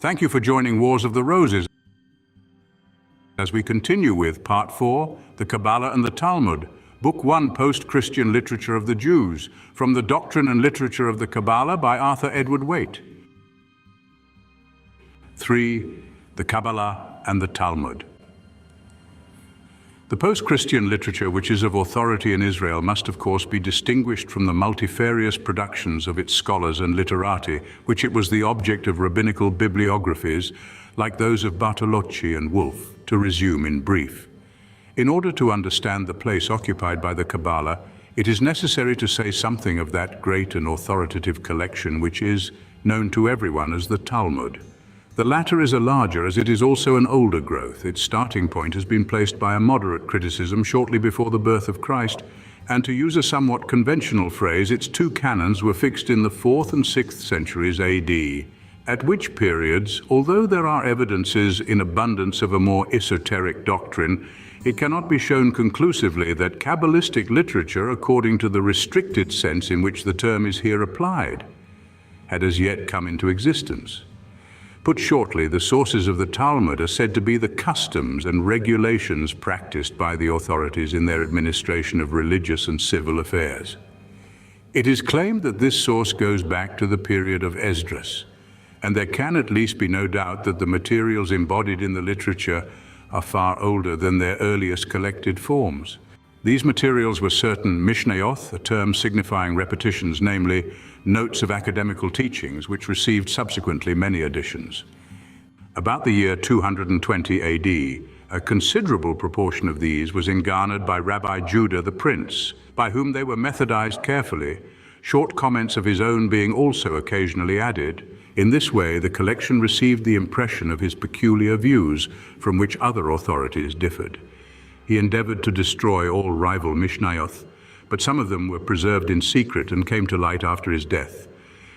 Thank you for joining Wars of the Roses as we continue with Part 4, the Kabalah and the Talmud, Book 1, Post-Christian Literature of the Jews, from the Doctrine and Literature of the Cabala by Arthur Edward Waite. 3. The Kabalah and the Talmud. The post-Christian literature which is of authority in Israel must of course be distinguished from the multifarious productions of its scholars and literati, which it was the object of rabbinical bibliographies, like those of Bartolocci and Wolff, to resume in brief. In order to understand the place occupied by the Cabala, it is necessary to say something of that great and authoritative collection which is known to everyone as the Talmud. The latter is a larger as it is also an older growth. Its starting point has been placed by a moderate criticism shortly before the birth of Christ, and to use a somewhat conventional phrase, its two canons were fixed in the 4th and 6th centuries AD, at which periods, although there are evidences in abundance of a more esoteric doctrine, it cannot be shown conclusively that Kabbalistic literature, according to the restricted sense in which the term is here applied, had as yet come into existence. Put shortly, the sources of the Talmud are said to be the customs and regulations practiced by the authorities in their administration of religious and civil affairs. It is claimed that this source goes back to the period of Esdras, and there can at least be no doubt that the materials embodied in the literature are far older than their earliest collected forms. These materials were certain Mishnayot, a term signifying repetitions, namely notes of academical teachings, which received subsequently many additions. About the year 220 AD, a considerable proportion of these was ingarnered by Rabbi Judah the Prince, by whom they were methodized carefully, short comments of his own being also occasionally added. In this way, the collection received the impression of his peculiar views, from which other authorities differed. He endeavored to destroy all rival Mishnayot, but some of them were preserved in secret and came to light after his death.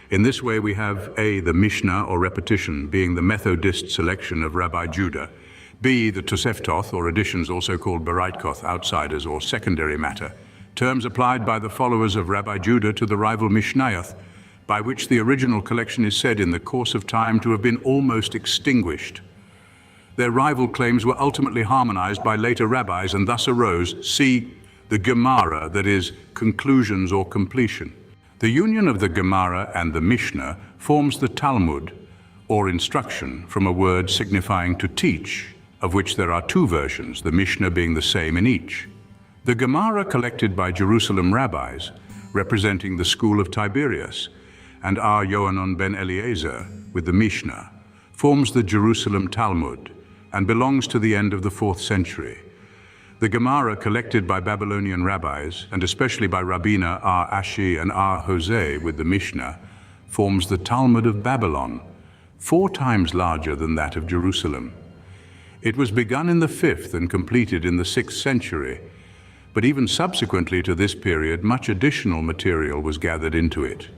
In this way we have A, the Mishnah or repetition, being the Methodist selection of Rabbi Judah, B, the Toseftoth or additions also called Baraitkoth, outsiders or secondary matter, terms applied by the followers of Rabbi Judah to the rival Mishnayot, by which the original collection is said in the course of time to have been almost extinguished. Their rival claims were ultimately harmonized by later rabbis, and thus arose, C, the Gemara, that is, conclusions or completion. The union of the Gemara and the Mishnah forms the Talmud, or instruction, from a word signifying to teach, of which there are two versions, the Mishnah being the same in each. The Gemara, collected by Jerusalem rabbis, representing the school of Tiberius, and R. Yohanan ben Eliezer, with the Mishnah, forms the Jerusalem Talmud, and belongs to the end of the 4th century. The Gemara, collected by Babylonian rabbis, and especially by Rabbina R. Ashi and R. Jose with the Mishnah, forms the Talmud of Babylon, 4 times larger than that of Jerusalem. It was begun in the 5th and completed in the 6th century, but even subsequently to this period, much additional material was gathered into it.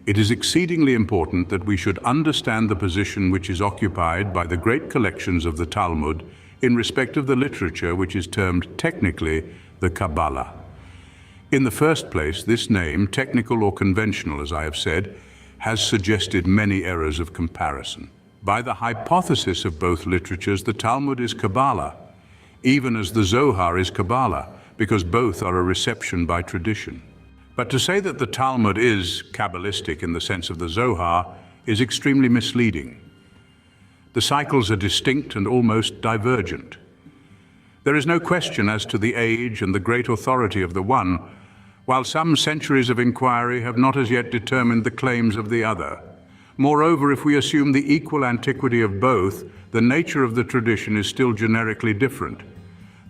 It is exceedingly important that we should understand the position which is occupied by the great collections of the Talmud in respect of the literature which is termed technically the Cabala. In the first place, this name, technical or conventional as I have said, has suggested many errors of comparison. By the hypothesis of both literatures, the Talmud is Cabala, even as the Zohar is Cabala, because both are a reception by tradition. But to say that the Talmud is Kabbalistic in the sense of the Zohar is extremely misleading. The cycles are distinct and almost divergent. There is no question as to the age and the great authority of the one, while some centuries of inquiry have not as yet determined the claims of the other. Moreover, if we assume the equal antiquity of both, the nature of the tradition is still generically different.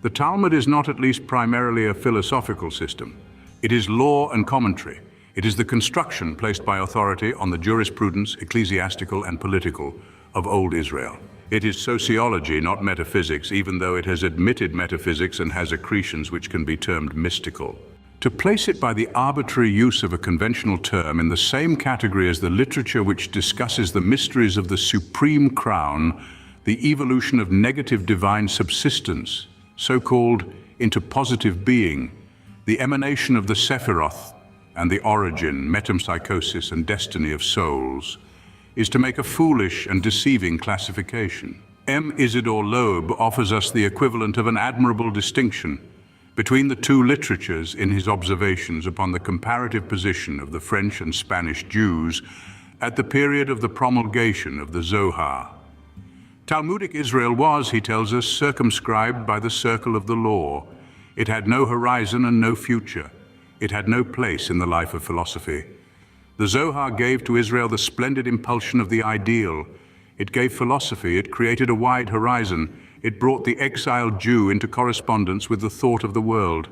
The Talmud is not at least primarily a philosophical system. It is law and commentary. It is the construction placed by authority on the jurisprudence, ecclesiastical and political, of old Israel. It is sociology, not metaphysics, even though it has admitted metaphysics and has accretions which can be termed mystical. To place it by the arbitrary use of a conventional term in the same category as the literature which discusses the mysteries of the supreme crown, the evolution of negative divine subsistence, so-called into positive being, the emanation of the Sephiroth, and the origin, metempsychosis, and destiny of souls, is to make a foolish and deceiving classification. M. Isidore Loeb offers us the equivalent of an admirable distinction between the two literatures in his observations upon the comparative position of the French and Spanish Jews at the period of the promulgation of the Zohar. Talmudic Israel was, he tells us, circumscribed by the circle of the law. It had no horizon and no future. It had no place in the life of philosophy. The Zohar gave to Israel the splendid impulsion of the ideal. It gave philosophy, it created a wide horizon. It brought the exiled Jew into correspondence with the thought of the world.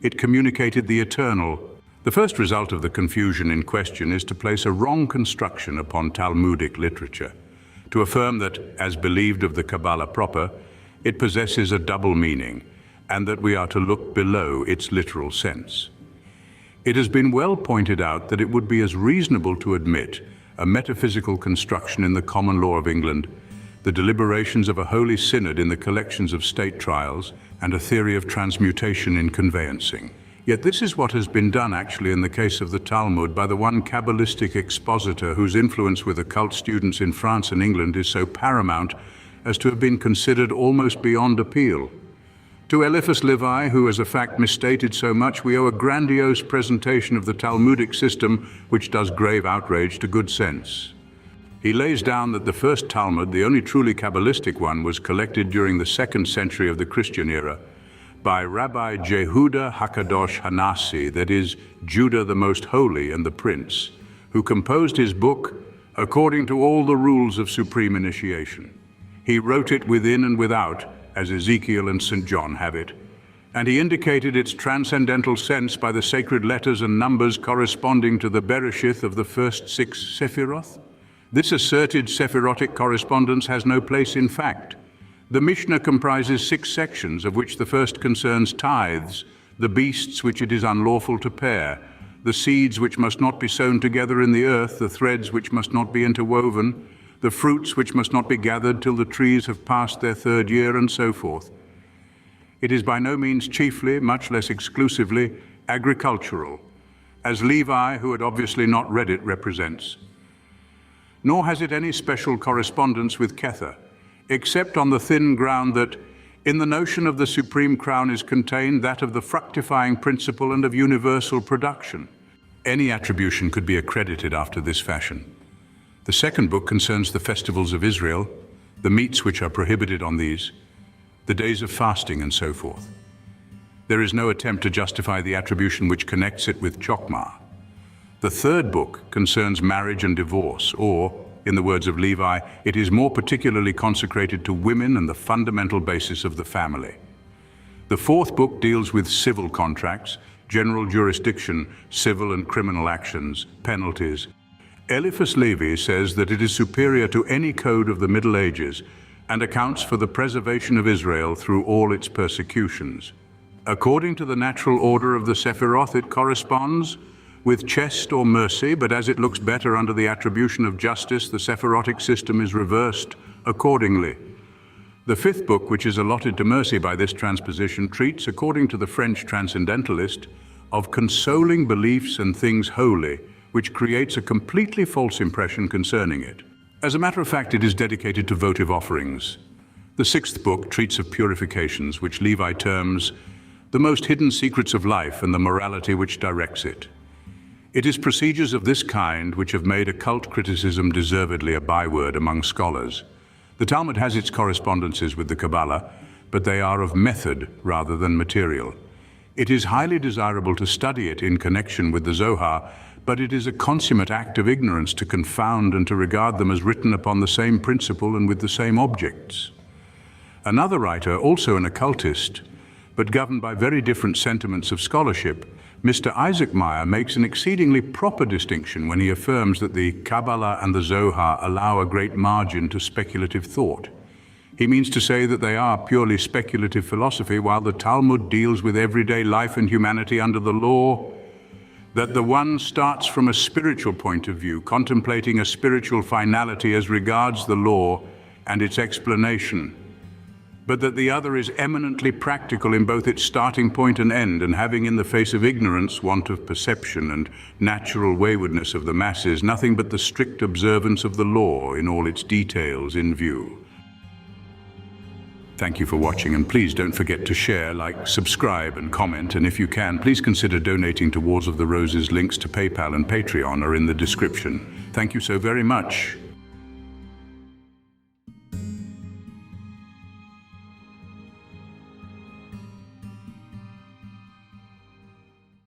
It communicated the eternal. The first result of the confusion in question is to place a wrong construction upon Talmudic literature, to affirm that, as believed of the Kabbalah proper, it possesses a double meaning, and that we are to look below its literal sense. It has been well pointed out that it would be as reasonable to admit a metaphysical construction in the common law of England, the deliberations of a holy synod in the collections of state trials, and a theory of transmutation in conveyancing. Yet this is what has been done actually in the case of the Talmud by the one Kabbalistic expositor whose influence with occult students in France and England is so paramount as to have been considered almost beyond appeal. To Eliphas Levi, who as a fact misstated so much, we owe a grandiose presentation of the Talmudic system which does grave outrage to good sense. He lays down that the first Talmud, the only truly Kabbalistic one, was collected during the 2nd century of the Christian era by Rabbi Jehuda Hakadosh Hanasi, that is, Judah the Most Holy and the Prince, who composed his book according to all the rules of supreme initiation. He wrote it within and without, as Ezekiel and St. John have it, and he indicated its transcendental sense by the sacred letters and numbers corresponding to the Bereshith of the first 6 Sephiroth. This asserted Sephirotic correspondence has no place in fact. The Mishnah comprises 6 sections, of which the first concerns tithes, the beasts which it is unlawful to pair, the seeds which must not be sown together in the earth, the threads which must not be interwoven, the fruits which must not be gathered till the trees have passed their 3rd year, and so forth. It is by no means chiefly, much less exclusively, agricultural, as Levi, who had obviously not read it, represents. Nor has it any special correspondence with Kether, except on the thin ground that, in the notion of the supreme crown is contained that of the fructifying principle and of universal production. Any attribution could be accredited after this fashion. The 2nd book concerns the festivals of Israel, the meats which are prohibited on these, the days of fasting, and so forth. There is no attempt to justify the attribution which connects it with Chokmah. The 3rd book concerns marriage and divorce, or, in the words of Levi, it is more particularly consecrated to women and the fundamental basis of the family. The 4th book deals with civil contracts, general jurisdiction, civil and criminal actions, penalties. Eliphas Levi says that it is superior to any code of the Middle Ages and accounts for the preservation of Israel through all its persecutions. According to the natural order of the Sephiroth, it corresponds with chest or mercy, but as it looks better under the attribution of justice, the Sephirotic system is reversed accordingly. The 5th book, which is allotted to mercy by this transposition, treats, according to the French transcendentalist, of consoling beliefs and things holy, which creates a completely false impression concerning it. As a matter of fact, it is dedicated to votive offerings. The 6th book treats of purifications, which Levi terms the most hidden secrets of life and the morality which directs it. It is procedures of this kind which have made occult criticism deservedly a byword among scholars. The Talmud has its correspondences with the Cabala, but they are of method rather than material. It is highly desirable to study it in connection with the Zohar, but it is a consummate act of ignorance to confound and to regard them as written upon the same principle and with the same objects. Another writer, also an occultist, but governed by very different sentiments of scholarship, Mr. Isaac Meyer makes an exceedingly proper distinction when he affirms that the Kabalah and the Zohar allow a great margin to speculative thought. He means to say that they are purely speculative philosophy, while the Talmud deals with everyday life and humanity under the law, that the one starts from a spiritual point of view, contemplating a spiritual finality as regards the law and its explanation. but that the other is eminently practical in both its starting point and end, and having in the face of ignorance, want of perception, and natural waywardness of the masses, nothing but the strict observance of the law in all its details in view. Thank you for watching, and please don't forget to share, like, subscribe, and comment, and if you can, please consider donating to Wars of the Roses. Links to PayPal and Patreon are in the description. Thank you so very much.